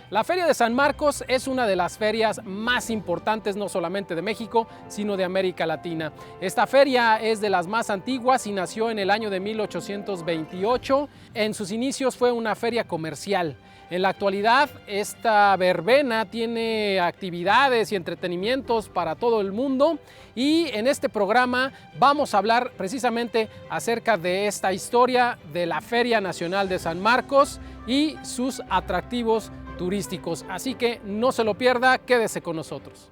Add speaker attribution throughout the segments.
Speaker 1: La Feria de San Marcos es una de las ferias más importantes no solamente de México, sino de América Latina. Esta feria es de las más antiguas y nació en el año de 1828. En sus inicios fue una feria comercial. En la actualidad, esta verbena tiene actividades y entretenimientos para todo el mundo y en este programa vamos a hablar precisamente acerca de esta historia de la Feria Nacional de San Marcos y sus atractivos turísticos. Así que no se lo pierda, quédese con nosotros.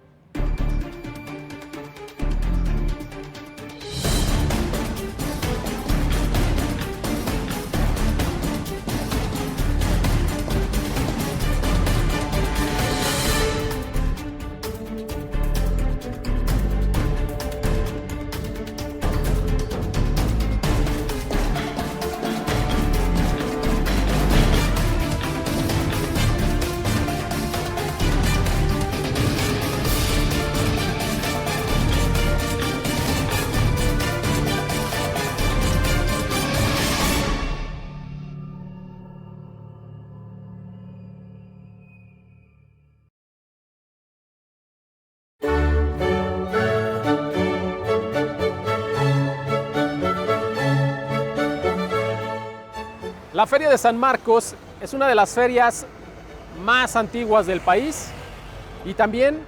Speaker 1: La Feria de San Marcos es una de las ferias más antiguas del país y también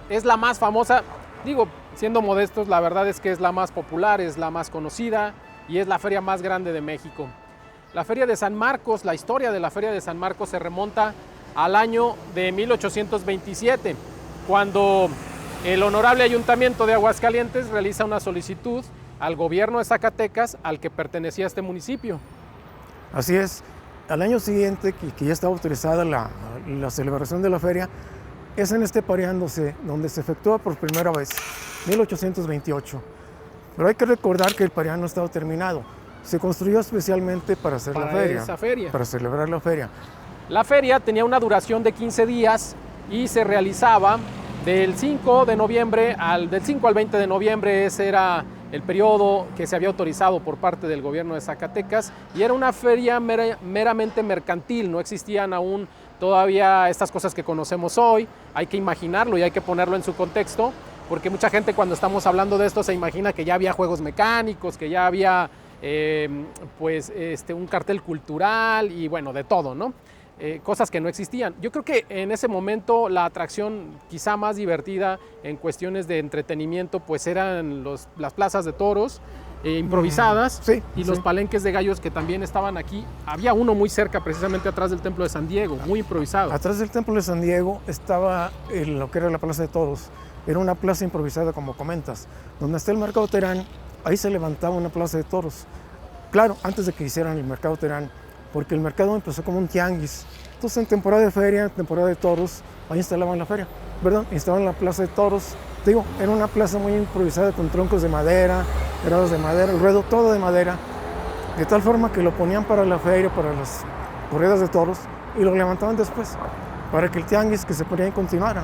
Speaker 1: es la más famosa. Digo, siendo modestos, la verdad es que es la más popular, es la más conocida y es la feria más grande de México. La Feria de San Marcos, la historia de la Feria de San Marcos se remonta al año de 1827, cuando el Honorable Ayuntamiento de Aguascalientes realiza una solicitud al gobierno de Zacatecas, al que pertenecía este municipio.
Speaker 2: Así es, al año siguiente, que ya estaba autorizada la celebración de la feria, es en este Parián donde se efectúa por primera vez, 1828. Pero hay que recordar que el Parián no estaba terminado, se construyó especialmente para hacer la feria,
Speaker 1: esa feria,
Speaker 2: para celebrar la feria.
Speaker 1: La feria tenía una duración de 15 días y se realizaba del 5 de noviembre del 5 al 20 de noviembre, ese era el periodo que se había autorizado por parte del gobierno de Zacatecas, y era una feria meramente mercantil, no existían aún todavía estas cosas que conocemos hoy. Hay que imaginarlo y hay que ponerlo en su contexto, porque mucha gente cuando estamos hablando de esto se imagina que ya había juegos mecánicos, que ya había un cartel cultural y bueno, de todo, ¿no? Cosas que no existían. Yo creo que en ese momento la atracción quizá más divertida en cuestiones de entretenimiento pues eran las plazas de toros improvisadas,
Speaker 2: sí,
Speaker 1: y los palenques de gallos que también estaban aquí. Había uno muy cerca, precisamente atrás del Templo de San Diego, muy improvisado.
Speaker 2: Atrás del Templo de San Diego estaba lo que era la Plaza de Toros. Era una plaza improvisada, como comentas. Donde está el Mercado Terán, ahí se levantaba una plaza de toros. Claro, antes de que hicieran el Mercado Terán, porque el mercado empezó como un tianguis. Entonces en temporada de feria, temporada de toros, ahí instalaban la feria. Instalaban la plaza de toros. Digo, era una plaza muy improvisada con troncos de madera, grados de madera, el ruedo todo de madera, de tal forma que lo ponían para la feria, para las corridas de toros, y lo levantaban después, para que el tianguis que se ponía ahí continuara.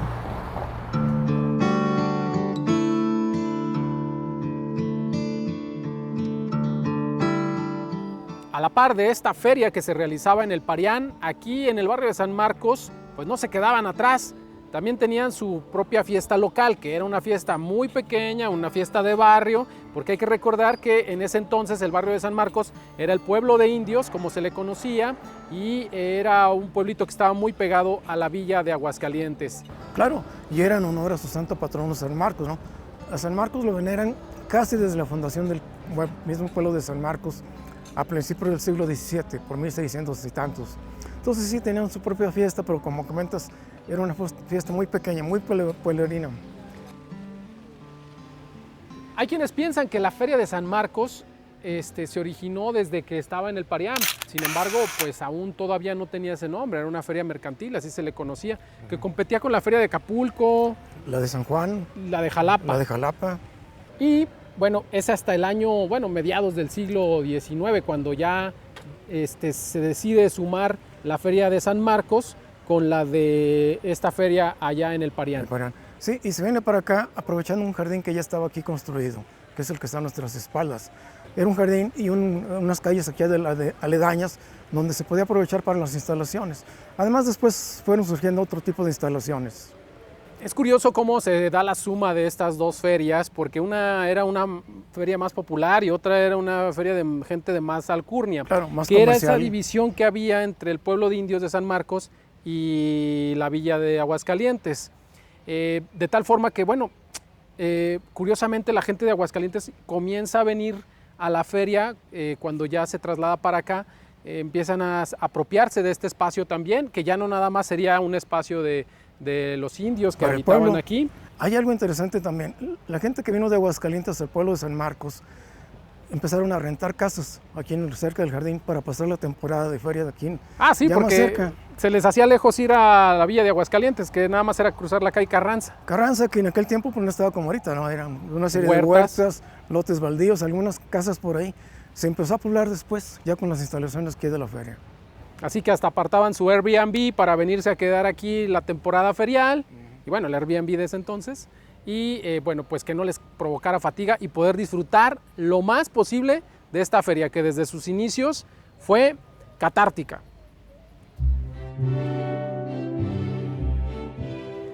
Speaker 1: A la par de esta feria que se realizaba en el Parián, aquí en el barrio de San Marcos, pues no se quedaban atrás. También tenían su propia fiesta local, que era una fiesta muy pequeña, una fiesta de barrio, porque hay que recordar que en ese entonces el barrio de San Marcos era el pueblo de indios, como se le conocía, y era un pueblito que estaba muy pegado a la villa de Aguascalientes.
Speaker 2: Claro, y era en honor a su santo patrono San Marcos, ¿no? A San Marcos lo veneran casi desde la fundación del mismo pueblo de San Marcos, a principios del siglo XVII, por 1600 y tantos. Entonces sí tenían su propia fiesta, pero como comentas, era una fiesta muy pequeña, muy pueblerina.
Speaker 1: Hay quienes piensan que la Feria de San Marcos se originó desde que estaba en el Parián. Sin embargo, pues aún todavía no tenía ese nombre, era una feria mercantil, así se le conocía, que competía con la Feria de Acapulco,
Speaker 2: la de San Juan,
Speaker 1: la de Jalapa.
Speaker 2: La de Jalapa.
Speaker 1: Y bueno, es hasta el año, mediados del siglo XIX, cuando ya se decide sumar la Feria de San Marcos con la de esta feria allá en el Parián.
Speaker 2: Sí, y se viene para acá aprovechando un jardín que ya estaba aquí construido, que es el que está a nuestras espaldas. Era un jardín y unas calles aquí aledañas donde se podía aprovechar para las instalaciones. Además, después fueron surgiendo otro tipo de instalaciones.
Speaker 1: Es curioso cómo se da la suma de estas dos ferias, porque una era una feria más popular y otra era una feria de gente de más alcurnia.
Speaker 2: Claro, más
Speaker 1: que era
Speaker 2: comercial.
Speaker 1: esa división que había entre el pueblo de indios de San Marcos y la villa de Aguascalientes. De tal forma que, bueno, curiosamente la gente de Aguascalientes comienza a venir a la feria cuando ya se traslada para acá. Empiezan a apropiarse de este espacio también, que ya no nada más sería un espacio de los indios que habitaban aquí.
Speaker 2: Hay algo interesante también. La gente que vino de Aguascalientes al pueblo de San Marcos empezaron a rentar casas aquí cerca del jardín para pasar la temporada de feria de aquí.
Speaker 1: Ah, sí, porque se les hacía lejos ir a la villa de Aguascalientes, que nada más era cruzar la calle Carranza.
Speaker 2: Carranza, que en aquel tiempo pues, no estaba como ahorita, ¿no? Eran una serie de huertas, lotes baldíos, algunas casas por ahí. Se empezó a poblar después, ya con las instalaciones que hay de la feria.
Speaker 1: Así que hasta apartaban su Airbnb para venirse a quedar aquí la temporada ferial. Y bueno, el Airbnb de ese entonces. Y bueno, pues que no les provocara fatiga y poder disfrutar lo más posible de esta feria, que desde sus inicios fue catártica.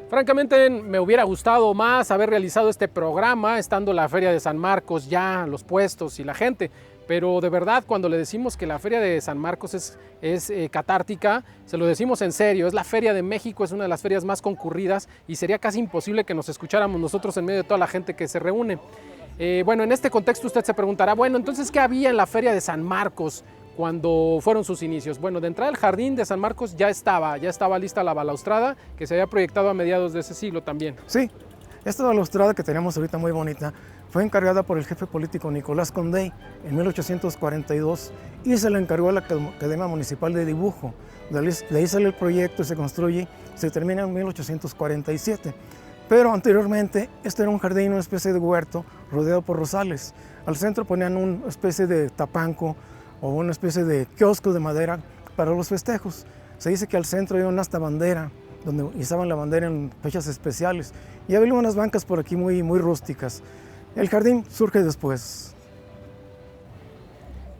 Speaker 1: Francamente, me hubiera gustado más haber realizado este programa estando la Feria de San Marcos ya, los puestos y la gente. Pero de verdad, cuando le decimos que la Feria de San Marcos es catártica, se lo decimos en serio. Es la Feria de México, es una de las ferias más concurridas y sería casi imposible que nos escucháramos nosotros en medio de toda la gente que se reúne. Bueno, en este contexto usted se preguntará, bueno, entonces, ¿qué había en la Feria de San Marcos cuando fueron sus inicios? Bueno, de entrada el jardín de San Marcos ya estaba lista la balaustrada que se había proyectado a mediados de ese siglo también.
Speaker 2: Sí, esta balaustrada que tenemos ahorita muy bonita fue encargada por el jefe político Nicolás Condé en 1842 y se la encargó a la Academia Municipal de Dibujo. De ahí sale el proyecto, se construye, se termina en 1847. Pero anteriormente este era un jardín, una especie de huerto rodeado por rosales. Al centro ponían una especie de tapanco o una especie de kiosco de madera para los festejos. Se dice que al centro había una hasta bandera, donde izaban la bandera en fechas especiales. Y había unas bancas por aquí muy rústicas. El jardín surge después.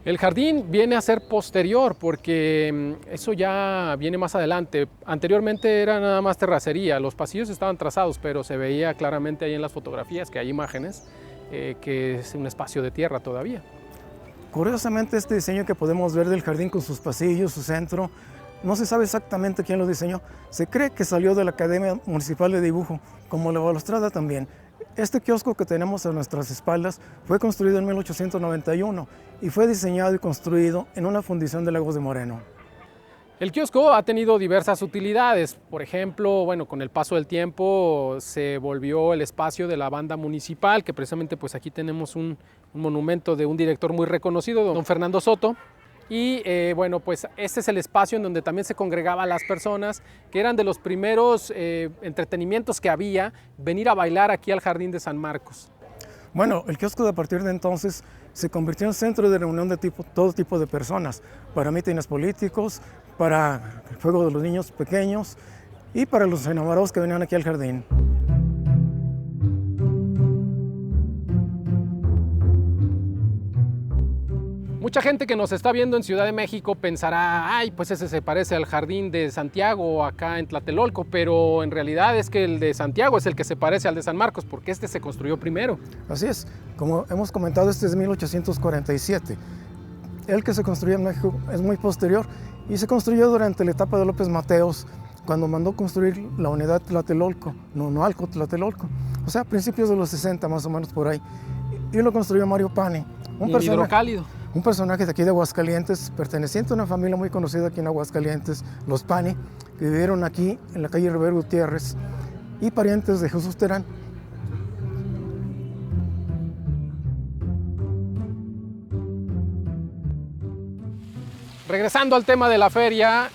Speaker 1: El jardín viene a ser posterior porque eso ya viene más adelante. Anteriormente era nada más terracería, los pasillos estaban trazados, pero se veía claramente ahí en las fotografías que hay imágenes que es un espacio de tierra todavía.
Speaker 2: Curiosamente, este diseño que podemos ver del jardín con sus pasillos, su centro, no se sabe exactamente quién lo diseñó. Se cree que salió de la Academia Municipal de Dibujo, como la balaustrada también. Este kiosco que tenemos a nuestras espaldas fue construido en 1891 y fue diseñado y construido en una fundición de Lagos de Moreno.
Speaker 1: El kiosco ha tenido diversas utilidades. Por ejemplo, bueno, con el paso del tiempo se volvió el espacio de la banda municipal, que precisamente pues aquí tenemos un monumento de un director muy reconocido, don Fernando Soto. Y bueno, pues este es el espacio en donde también se congregaban las personas, que eran de los primeros entretenimientos que había, venir a bailar aquí al Jardín de San Marcos.
Speaker 2: Bueno, el kiosco de a partir de entonces se convirtió en centro de reunión de todo tipo de personas, para mítines políticos, para el juego de los niños pequeños y para los enamorados que venían aquí al jardín.
Speaker 1: Mucha gente que nos está viendo en Ciudad de México pensará, ay, pues ese se parece al Jardín de Santiago acá en Tlatelolco, pero en realidad es que el de Santiago es el que se parece al de San Marcos, porque este se construyó primero.
Speaker 2: Así es, como hemos comentado, este es de 1847. El que se construyó en México es muy posterior y se construyó durante la etapa de López Mateos, cuando mandó construir la unidad Tlatelolco, Nonualco Tlatelolco, o sea, a principios de los 60 más o menos por ahí, y lo construyó Mario Pani, un personaje de aquí de Aguascalientes, perteneciente a una familia muy conocida aquí en Aguascalientes, los Pani, que vivieron aquí en la calle Rivero Gutiérrez, y parientes de Jesús Terán.
Speaker 1: Regresando al tema de la feria,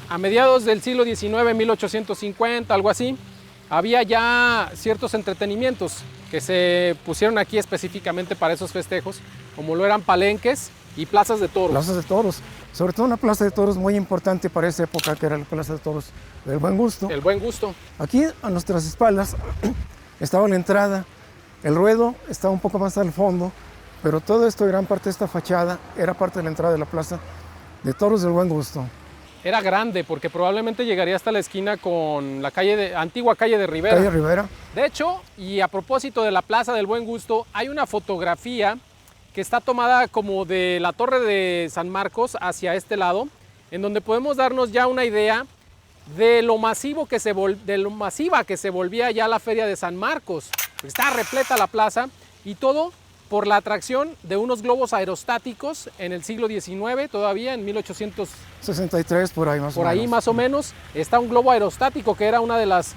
Speaker 1: a mediados del siglo XIX, 1850, algo así, había ya ciertos entretenimientos que se pusieron aquí específicamente para esos festejos, como lo eran palenques y plazas de toros.
Speaker 2: Plazas de toros, sobre todo una plaza de toros muy importante para esa época, que era la Plaza de Toros del Buen Gusto.
Speaker 1: El Buen Gusto.
Speaker 2: Aquí a nuestras espaldas estaba la entrada, el ruedo estaba un poco más al fondo, pero todo esto, gran parte de esta fachada, era parte de la entrada de la plaza de Toros del Buen Gusto.
Speaker 1: Era grande porque probablemente llegaría hasta la esquina con la antigua calle de Rivera.
Speaker 2: Calle Rivera.
Speaker 1: De hecho, y a propósito de la Plaza del Buen Gusto, hay una fotografía que está tomada como de la Torre de San Marcos hacia este lado, en donde podemos darnos ya una idea de lo masiva que se volvía ya la Feria de San Marcos. Está repleta la plaza y todo por la atracción de unos globos aerostáticos en el siglo XIX, todavía en
Speaker 2: 1863, por ahí más o menos.
Speaker 1: Por ahí más o menos está un globo aerostático que era una de las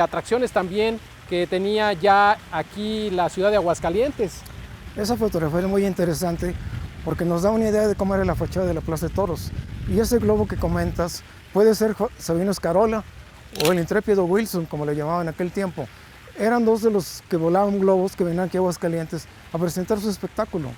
Speaker 1: atracciones también que tenía ya aquí la ciudad de Aguascalientes.
Speaker 2: Esa fotografía es muy interesante porque nos da una idea de cómo era la fachada de la Plaza de Toros. Y ese globo que comentas puede ser Sabino Escarola o el intrépido Wilson, como le llamaban en aquel tiempo. Eran dos de los que volaban globos que venían aquí a Aguascalientes a presentar su espectáculo.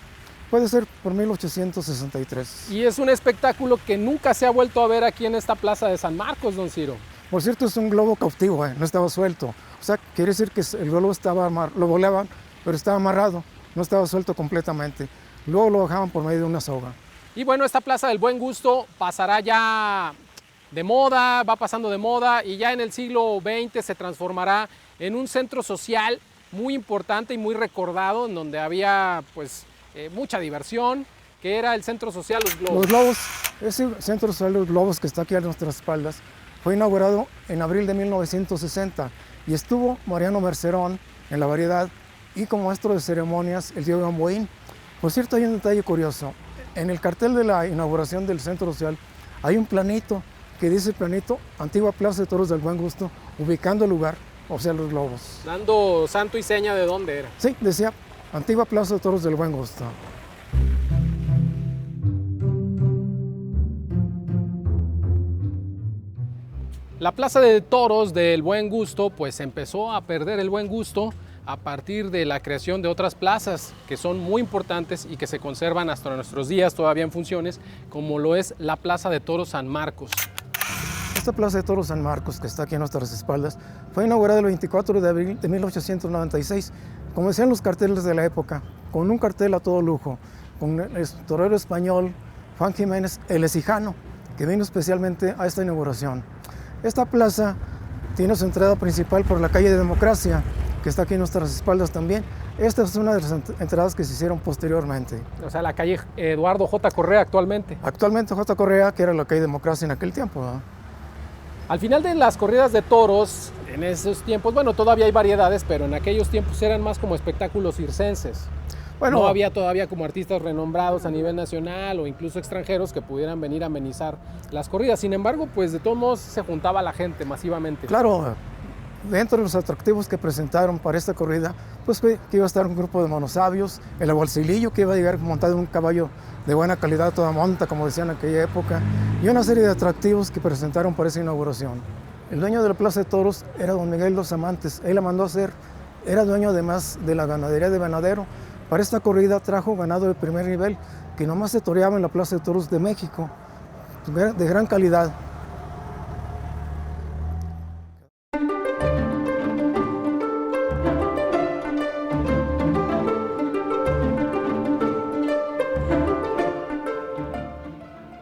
Speaker 2: Puede ser por 1863.
Speaker 1: Y es un espectáculo que nunca se ha vuelto a ver aquí en esta Plaza de San Marcos, don Ciro.
Speaker 2: Por cierto, es un globo cautivo, no estaba suelto. O sea, quiere decir que el globo lo volaban, pero estaba amarrado, no estaba suelto completamente. Luego lo bajaban por medio de una soga.
Speaker 1: Y bueno, esta Plaza del Buen Gusto pasará ya de moda, va pasando de moda y ya en el siglo XX se transformará en un centro social muy importante y muy recordado, en donde había pues mucha diversión, que era el Centro Social Los Globos.
Speaker 2: Los Globos, ese Centro Social Los Globos que está aquí a nuestras espaldas, fue inaugurado en abril de 1960 y estuvo Mariano Mercerón en la variedad y como maestro de ceremonias el Diego Gamboín. Por cierto, hay un detalle curioso. En el cartel de la inauguración del Centro Social hay un planito que dice el planito Antigua Plaza de Toros del Buen Gusto, ubicando el lugar, o sea, Los Globos.
Speaker 1: Dando santo y seña de dónde era.
Speaker 2: Sí, decía Antigua Plaza de Toros del Buen Gusto.
Speaker 1: La Plaza de Toros del Buen Gusto pues empezó a perder el buen gusto a partir de la creación de otras plazas que son muy importantes y que se conservan hasta nuestros días todavía en funciones, como lo es la Plaza de Toros San Marcos.
Speaker 2: Esta Plaza de Toros San Marcos, que está aquí a nuestras espaldas, fue inaugurada el 24 de abril de 1896, como decían los carteles de la época, con un cartel a todo lujo, con el torero español Juan Jiménez el Ecijano, que vino especialmente a esta inauguración. Esta plaza tiene su entrada principal por la calle de Democracia, que está aquí a nuestras espaldas también. Esta es una de las entradas que se hicieron posteriormente.
Speaker 1: O sea, la calle Eduardo J. Correa actualmente.
Speaker 2: Actualmente J. Correa, que era la calle Democracia en aquel tiempo, ¿no?
Speaker 1: Al final de las corridas de toros, en esos tiempos, bueno, todavía hay variedades, pero en aquellos tiempos eran más como espectáculos circenses. Bueno, no había todavía como artistas renombrados a nivel nacional o incluso extranjeros que pudieran venir a amenizar las corridas. Sin embargo, pues de todos modos se juntaba la gente masivamente.
Speaker 2: Claro, dentro de los atractivos que presentaron para esta corrida, pues que iba a estar un grupo de monosabios, el aguacilillo que iba a llegar montado en un caballo de buena calidad, toda monta, como decían en aquella época, y una serie de atractivos que presentaron para esa inauguración. El dueño de la Plaza de Toros era don Miguel Dos Amantes, él la mandó a hacer, era dueño además de la ganadería de Venadero. Para esta corrida trajo ganado de primer nivel, que nomás se toreaba en la Plaza de Toros de México, de gran calidad.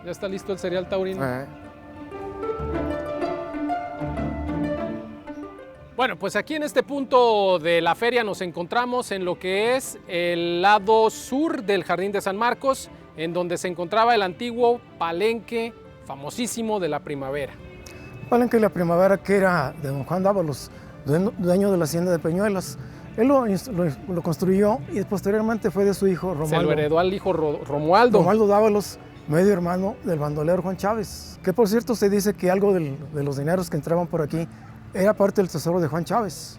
Speaker 1: ¿Ya está listo el cereal taurino? Bueno, pues aquí en este punto de la feria nos encontramos en lo que es el lado sur del Jardín de San Marcos, en donde se encontraba el antiguo palenque famosísimo de la Primavera.
Speaker 2: Palenque de la Primavera, que era de don Juan Dávalos, dueño de la hacienda de Peñuelas. Él lo construyó y posteriormente fue de su hijo Romualdo.
Speaker 1: Se lo heredó al hijo Romualdo.
Speaker 2: Romualdo Dávalos, medio hermano del bandolero Juan Chávez. Que por cierto se dice que algo de los dineros que entraban por aquí era parte del tesoro de Juan Chávez.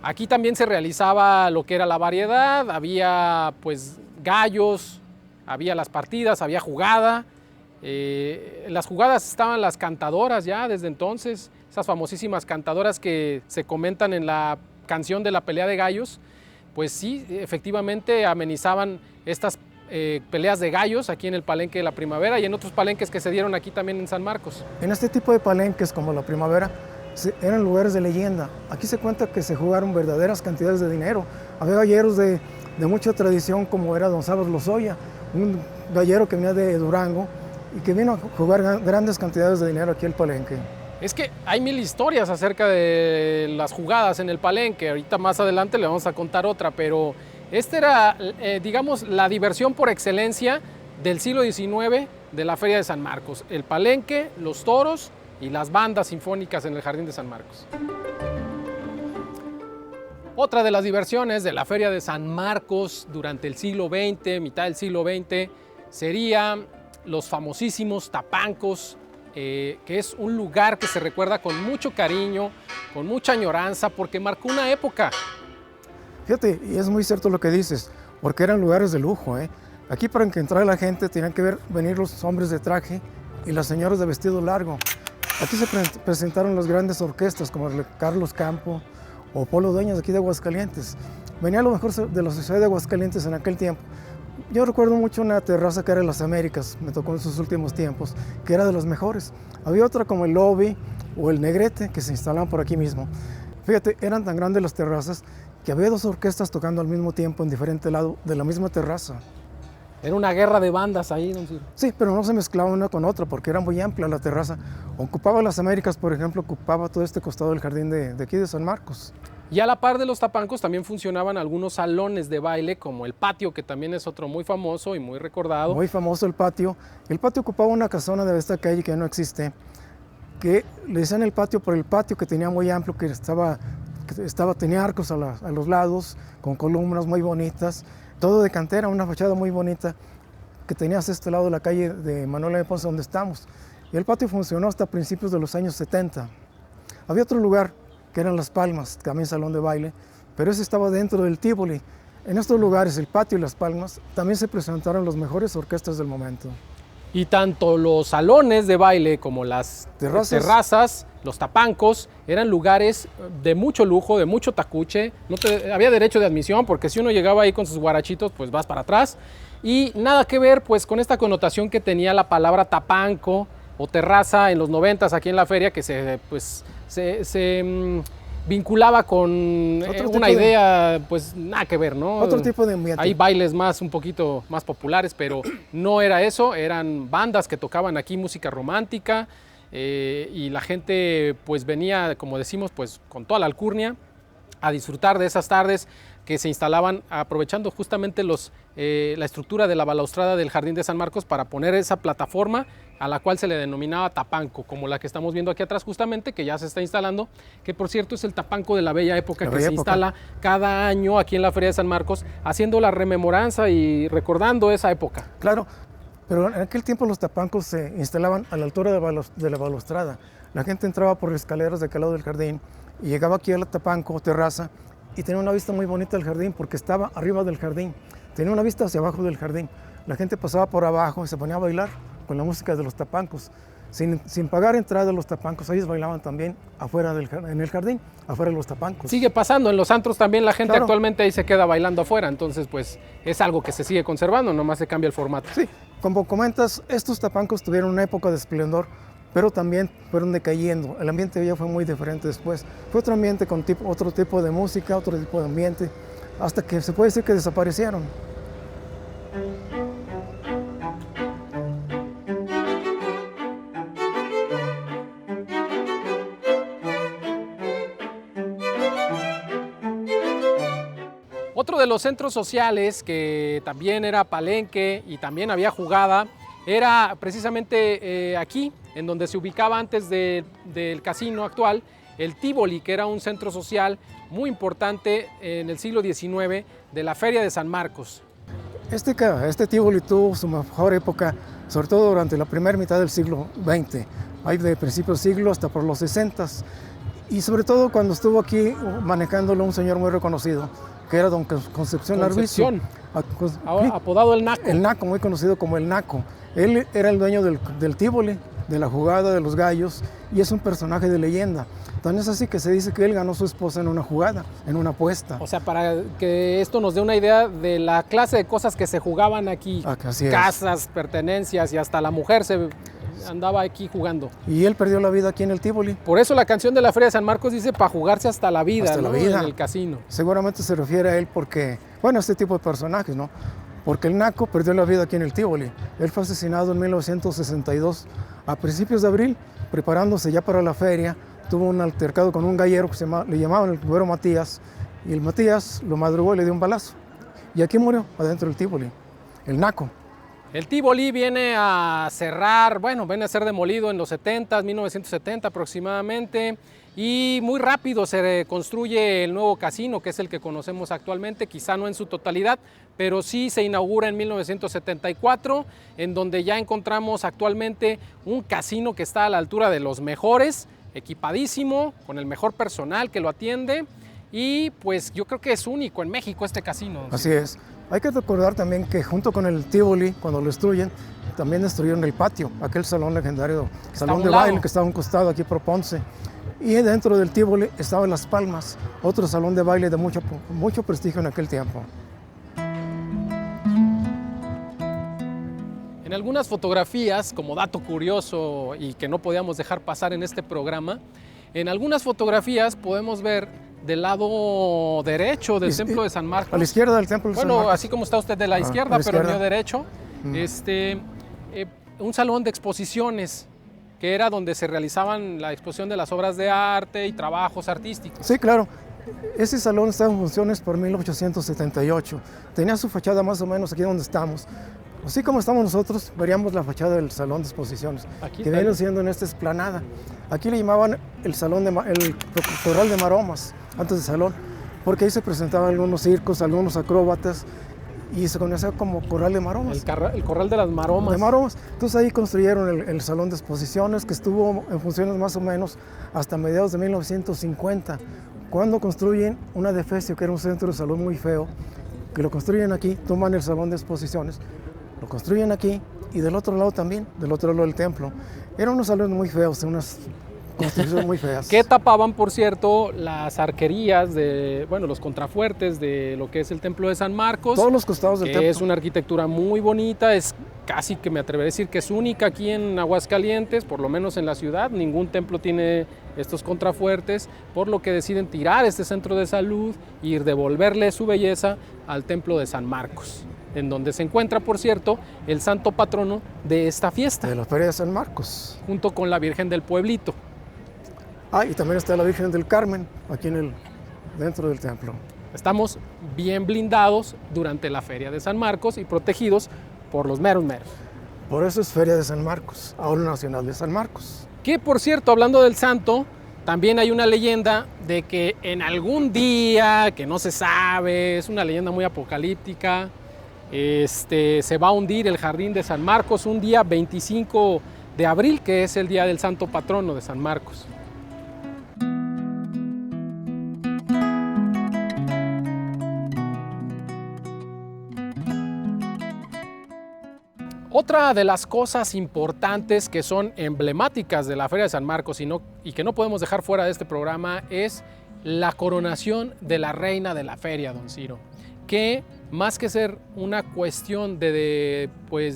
Speaker 1: Aquí también se realizaba lo que era la variedad, había pues gallos, había las partidas, había jugada. En las jugadas estaban las cantadoras ya desde entonces, esas famosísimas cantadoras que se comentan en la canción de la pelea de gallos, pues sí, efectivamente amenizaban estas peleas de gallos aquí en el Palenque de la Primavera y en otros palenques que se dieron aquí también en San Marcos.
Speaker 2: En este tipo de palenques como la Primavera, eran lugares de leyenda. Aquí se cuenta que se jugaron verdaderas cantidades de dinero. Había galleros de mucha tradición, como era don Salvador Lozoya, un gallero que venía de Durango y que vino a jugar grandes cantidades de dinero aquí al Palenque.
Speaker 1: Es que hay mil historias acerca de las jugadas en el Palenque. Ahorita más adelante le vamos a contar otra, pero esta era, digamos, la diversión por excelencia del siglo XIX de la Feria de San Marcos. El Palenque, los toros y las bandas sinfónicas en el Jardín de San Marcos. Otra de las diversiones de la Feria de San Marcos durante el siglo XX, mitad del siglo XX, serían los famosísimos tapancos, que es un lugar que se recuerda con mucho cariño, con mucha añoranza, porque marcó una época.
Speaker 2: Fíjate, y es muy cierto lo que dices, porque eran lugares de lujo, ¿eh? Aquí para que entrara la gente tenían que venir los hombres de traje y las señoras de vestido largo. Aquí se presentaron las grandes orquestas como Carlos Campo o Polo Dueñas de aquí de Aguascalientes. Venía lo mejor de la sociedad de Aguascalientes en aquel tiempo. Yo recuerdo mucho una terraza que era en Las Américas, me tocó en sus últimos tiempos, que era de las mejores. Había otra como el Lobby o el Negrete que se instalaban por aquí mismo. Fíjate, eran tan grandes las terrazas que había dos orquestas tocando al mismo tiempo en diferente lado de la misma terraza.
Speaker 1: Era una guerra de bandas ahí, don Ciro.
Speaker 2: Sí, pero no se mezclaba una con otra porque era muy amplia la terraza. Ocupaba Las Américas, por ejemplo, ocupaba todo este costado del jardín de aquí de San Marcos.
Speaker 1: Y a la par de los tapancos también funcionaban algunos salones de baile, como el patio, que también es otro muy famoso y muy recordado.
Speaker 2: Muy famoso el patio. El patio ocupaba una casona de esta calle que ya no existe, que le decían el patio por el patio que tenía muy amplio, que tenía arcos a los lados, con columnas muy bonitas, todo de cantera, una fachada muy bonita, que tenía hacia este lado de la calle de Manuel M. Ponce, donde estamos. Y el patio funcionó hasta principios de los años 70. Había otro lugar, que eran Las Palmas, también salón de baile, pero ese estaba dentro del Tívoli. En estos lugares, el patio y Las Palmas, también se presentaron las mejores orquestas del momento.
Speaker 1: Y tanto los salones de baile como las terrazas, los tapancos, eran lugares de mucho lujo, de mucho tacuche. Había derecho de admisión, porque si uno llegaba ahí con sus guarachitos, pues vas para atrás. Y nada que ver pues con esta connotación que tenía la palabra tapanco o terraza en los 90s aquí en la feria, que se vinculaba con una idea, pues nada que ver, ¿no?
Speaker 2: Otro tipo de ambiente.
Speaker 1: Hay bailes un poquito más populares, pero no era eso, eran bandas que tocaban aquí música romántica, y la gente pues venía, como decimos, pues con toda la alcurnia a disfrutar de esas tardes que se instalaban aprovechando justamente la estructura de la balaustrada del Jardín de San Marcos para poner esa plataforma a la cual se le denominaba tapanco, como la que estamos viendo aquí atrás justamente, que ya se está instalando, que por cierto es el tapanco de la bella época que se instala cada año aquí en la Feria de San Marcos, haciendo la rememoranza y recordando esa época.
Speaker 2: Claro, pero en aquel tiempo los tapancos se instalaban a la altura de la balaustrada. La gente entraba por escaleras de aquel lado del jardín y llegaba aquí al tapanco o terraza y tenía una vista muy bonita del jardín porque estaba arriba del jardín, tenía una vista hacia abajo del jardín. La gente pasaba por abajo y se ponía a bailar con la música de los tapancos. Sin pagar entrada a los tapancos, ellos bailaban también en el jardín, afuera de los tapancos.
Speaker 1: Sigue pasando, en los antros también la gente
Speaker 2: claro.
Speaker 1: Actualmente ahí se queda bailando afuera, entonces pues es algo que se sigue conservando, nomás se cambia el formato.
Speaker 2: Sí, como comentas, estos tapancos tuvieron una época de esplendor, pero también fueron decayendo. El ambiente ya fue muy diferente después. Fue otro ambiente con otro tipo de música, otro tipo de ambiente, hasta que se puede decir que desaparecieron.
Speaker 1: Otro de los centros sociales que también era Palenque y también había jugada era precisamente aquí, en donde se ubicaba antes del casino actual, el Tívoli, que era un centro social muy importante en el siglo XIX de la Feria de San Marcos.
Speaker 2: Este Tívoli tuvo su mejor época, sobre todo durante la primera mitad del siglo XX, hay de principios de siglo hasta por los 60s, y sobre todo cuando estuvo aquí manejándolo un señor muy reconocido, que era don Concepción Arvizu.
Speaker 1: Apodado el Naco.
Speaker 2: El Naco, muy conocido como el Naco. Él era el dueño del Tívoli, de la jugada de los gallos, y es un personaje de leyenda. Tan es así que se dice que él ganó a su esposa en una jugada, en una apuesta.
Speaker 1: O sea, para que esto nos dé una idea de la clase de cosas que se jugaban aquí.
Speaker 2: Así es.
Speaker 1: Casas, pertenencias, y hasta la mujer se andaba aquí jugando.
Speaker 2: Y él perdió la vida aquí en el Tívoli.
Speaker 1: Por eso la canción de la Feria de San Marcos dice para jugarse hasta la vida,
Speaker 2: hasta
Speaker 1: ¿no?
Speaker 2: la vida.
Speaker 1: En el casino.
Speaker 2: Seguramente se refiere a él porque, bueno, este tipo de personajes, ¿no? porque el Naco perdió la vida aquí en el Tívoli. Él fue asesinado en 1962, a principios de abril, preparándose ya para la feria. Tuvo un altercado con un gallero que le llamaban el güero Matías, y el Matías lo madrugó y le dio un balazo. Y aquí murió, adentro del Tívoli, el Naco.
Speaker 1: El Tívoli viene a cerrar, bueno, viene a ser demolido en los 1970 aproximadamente, y muy rápido se construye el nuevo casino, que es el que conocemos actualmente, quizá no en su totalidad, pero sí se inaugura en 1974, en donde ya encontramos actualmente un casino que está a la altura de los mejores, equipadísimo, con el mejor personal que lo atiende, y pues yo creo que es único en México este casino.
Speaker 2: Así es. Hay que recordar también que junto con el Tívoli, cuando lo destruyen, también destruyeron el patio, aquel salón legendario, salón de baile que estaba a un costado aquí por Ponce. Y dentro del Tívoli estaba Las Palmas, otro salón de baile de mucho prestigio en aquel tiempo.
Speaker 1: En algunas fotografías, como dato curioso y que no podíamos dejar pasar en este programa, en algunas fotografías podemos ver del lado derecho del Templo de San Marcos.
Speaker 2: A la izquierda del Templo de San Marcos.
Speaker 1: Bueno, así como está usted de la izquierda, pero el mío derecho, un salón de exposiciones, que era donde se realizaban la exposición de las obras de arte y trabajos artísticos.
Speaker 2: Sí, claro. Ese salón estaba en funciones por 1878. Tenía su fachada más o menos aquí donde estamos. Así como estamos nosotros, veríamos la fachada del salón de exposiciones, que viene siendo en esta explanada. Aquí le llamaban el corral de maromas, antes del salón, porque ahí se presentaban algunos circos, algunos acróbatas, y se conocía como corral de maromas.
Speaker 1: El corral de las maromas.
Speaker 2: De maromas. Entonces ahí construyeron el salón de exposiciones, que estuvo en funciones más o menos hasta mediados de 1950, cuando construyen una Defesio, que era un centro de salud muy feo, que lo construyen aquí, toman el salón de exposiciones, lo construyen aquí, y del otro lado también, del otro lado del templo. Eran unos salones muy feos, unas construcciones muy feas.
Speaker 1: Que tapaban, por cierto, las arquerías, los contrafuertes de lo que es el Templo de San Marcos.
Speaker 2: Todos los costados del templo.
Speaker 1: Es una arquitectura muy bonita, es casi que me atreveré a decir que es única aquí en Aguascalientes, por lo menos en la ciudad. Ningún templo tiene estos contrafuertes, por lo que deciden tirar este centro de salud y devolverle su belleza al Templo de San Marcos, en donde se encuentra, por cierto, el santo patrono de esta fiesta.
Speaker 2: De la Feria de San Marcos.
Speaker 1: Junto con la Virgen del Pueblito.
Speaker 2: Y también está la Virgen del Carmen, aquí dentro del templo.
Speaker 1: Estamos bien blindados durante la Feria de San Marcos y protegidos por los meros meros.
Speaker 2: Por eso es Feria de San Marcos, ahora Nacional de San Marcos.
Speaker 1: Que, por cierto, hablando del santo, también hay una leyenda de que en algún día, que no se sabe, es una leyenda muy apocalíptica, se va a hundir el Jardín de San Marcos un día 25 de abril, que es el día del santo patrono de San Marcos. Otra de las cosas importantes que son emblemáticas de la Feria de San Marcos y que no podemos dejar fuera de este programa es la coronación de la reina de la feria, don Ciro, que más que ser una cuestión de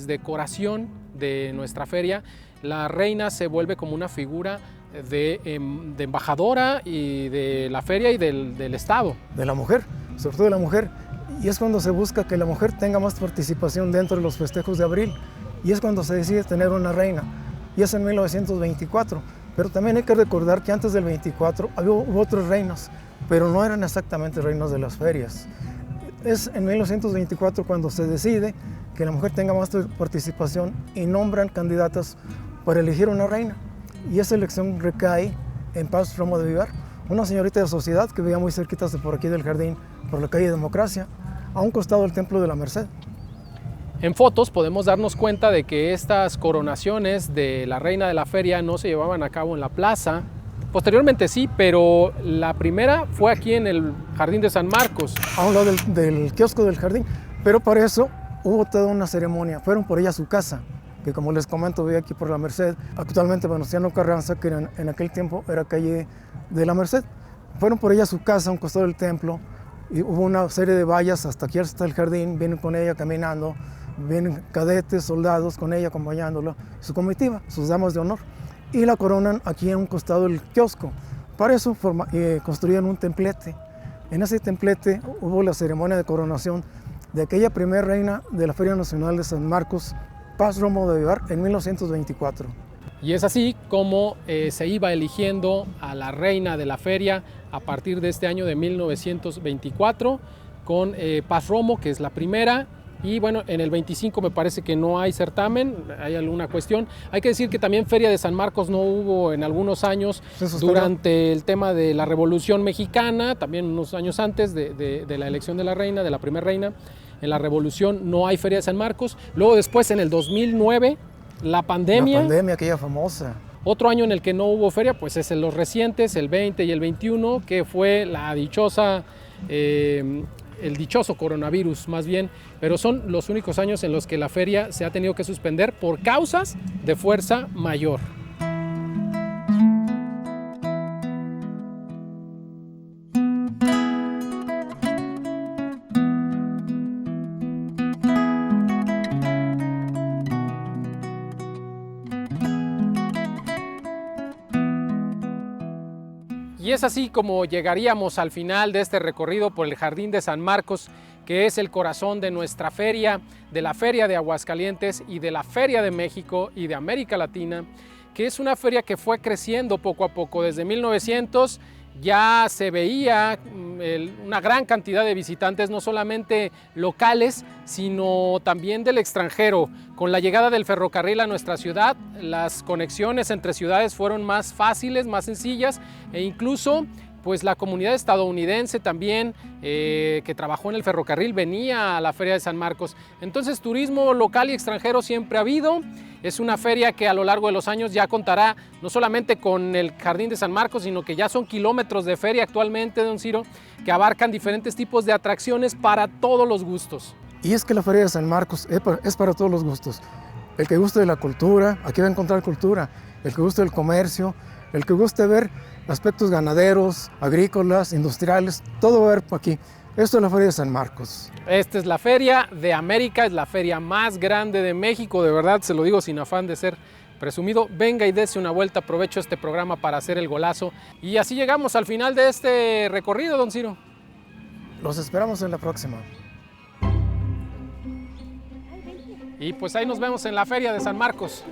Speaker 1: decoración de nuestra feria, la reina se vuelve como una figura de embajadora y de la feria y del Estado.
Speaker 2: De la mujer, sobre todo de la mujer. Y es cuando se busca que la mujer tenga más participación dentro de los festejos de abril. Y es cuando se decide tener una reina. Y es en 1924. Pero también hay que recordar que antes del 24 hubo otras reinas, pero no eran exactamente reinas de las ferias. Es en 1924 cuando se decide que la mujer tenga más participación y nombran candidatas para elegir una reina. Y esa elección recae en Paz Romo de Vivar, una señorita de sociedad que vivía muy cerquita de por aquí del jardín, por la calle Democracia, a un costado del Templo de la Merced.
Speaker 1: En fotos podemos darnos cuenta de que estas coronaciones de la reina de la feria no se llevaban a cabo en la plaza. Posteriormente sí, pero la primera fue aquí en el Jardín de San Marcos.
Speaker 2: A un lado del kiosco del jardín, pero para eso hubo toda una ceremonia. Fueron por ella a su casa, que como les comento, vive aquí por la Merced. Actualmente Venustiano Carranza, que en aquel tiempo era calle de la Merced. Fueron por ella a su casa, a un costado del templo, y hubo una serie de vallas hasta aquí, hasta el jardín. Vienen con ella caminando, vienen cadetes, soldados con ella acompañándola, su comitiva, sus damas de honor, y la coronan aquí en un costado del kiosco. Para eso construyeron un templete. En ese templete hubo la ceremonia de coronación de aquella primera reina de la Feria Nacional de San Marcos, Paz Romo de Vivar, en 1924.
Speaker 1: Y es así como se iba eligiendo a la reina de la feria a partir de este año de 1924, con Paz Romo, que es la primera. Y bueno, en el 25 me parece que no hay certamen, hay alguna cuestión. Hay que decir que también Feria de San Marcos no hubo en algunos años durante el tema de la Revolución Mexicana, también unos años antes de la elección de la reina, de la primera reina. En la Revolución no hay Feria de San Marcos. Luego después, en el 2009, la pandemia.
Speaker 2: La pandemia, aquella famosa.
Speaker 1: Otro año en el que no hubo feria, pues es en los recientes, el 20 y el 21, que fue la dichosa... el dichoso coronavirus más bien, pero son los únicos años en los que la feria se ha tenido que suspender por causas de fuerza mayor. Y es así como llegaríamos al final de este recorrido por el Jardín de San Marcos, que es el corazón de nuestra feria, de la Feria de Aguascalientes y de la Feria de México y de América Latina, que es una feria que fue creciendo poco a poco. Desde 1900 ya se veía una gran cantidad de visitantes, no solamente locales, sino también del extranjero. Con la llegada del ferrocarril a nuestra ciudad, las conexiones entre ciudades fueron más fáciles, más sencillas, e incluso pues la comunidad estadounidense también que trabajó en el ferrocarril venía a la Feria de San Marcos. Entonces, turismo local y extranjero siempre ha habido. Es una feria que a lo largo de los años ya contará no solamente con el Jardín de San Marcos, sino que ya son kilómetros de feria actualmente, don Ciro, que abarcan diferentes tipos de atracciones para todos los gustos.
Speaker 2: Y es que la Feria de San Marcos es para todos los gustos. El que guste de la cultura, aquí va a encontrar cultura. El que guste del comercio, el que guste ver aspectos ganaderos, agrícolas, industriales, todo va a ver aquí. Esto es la Feria de San Marcos.
Speaker 1: Esta es la Feria de América, es la feria más grande de México, de verdad, se lo digo sin afán de ser presumido. Venga y dése una vuelta, aprovecho este programa para hacer el golazo. Y así llegamos al final de este recorrido, don Ciro.
Speaker 2: Los esperamos en la próxima.
Speaker 1: Y pues ahí nos vemos en la Feria de San Marcos.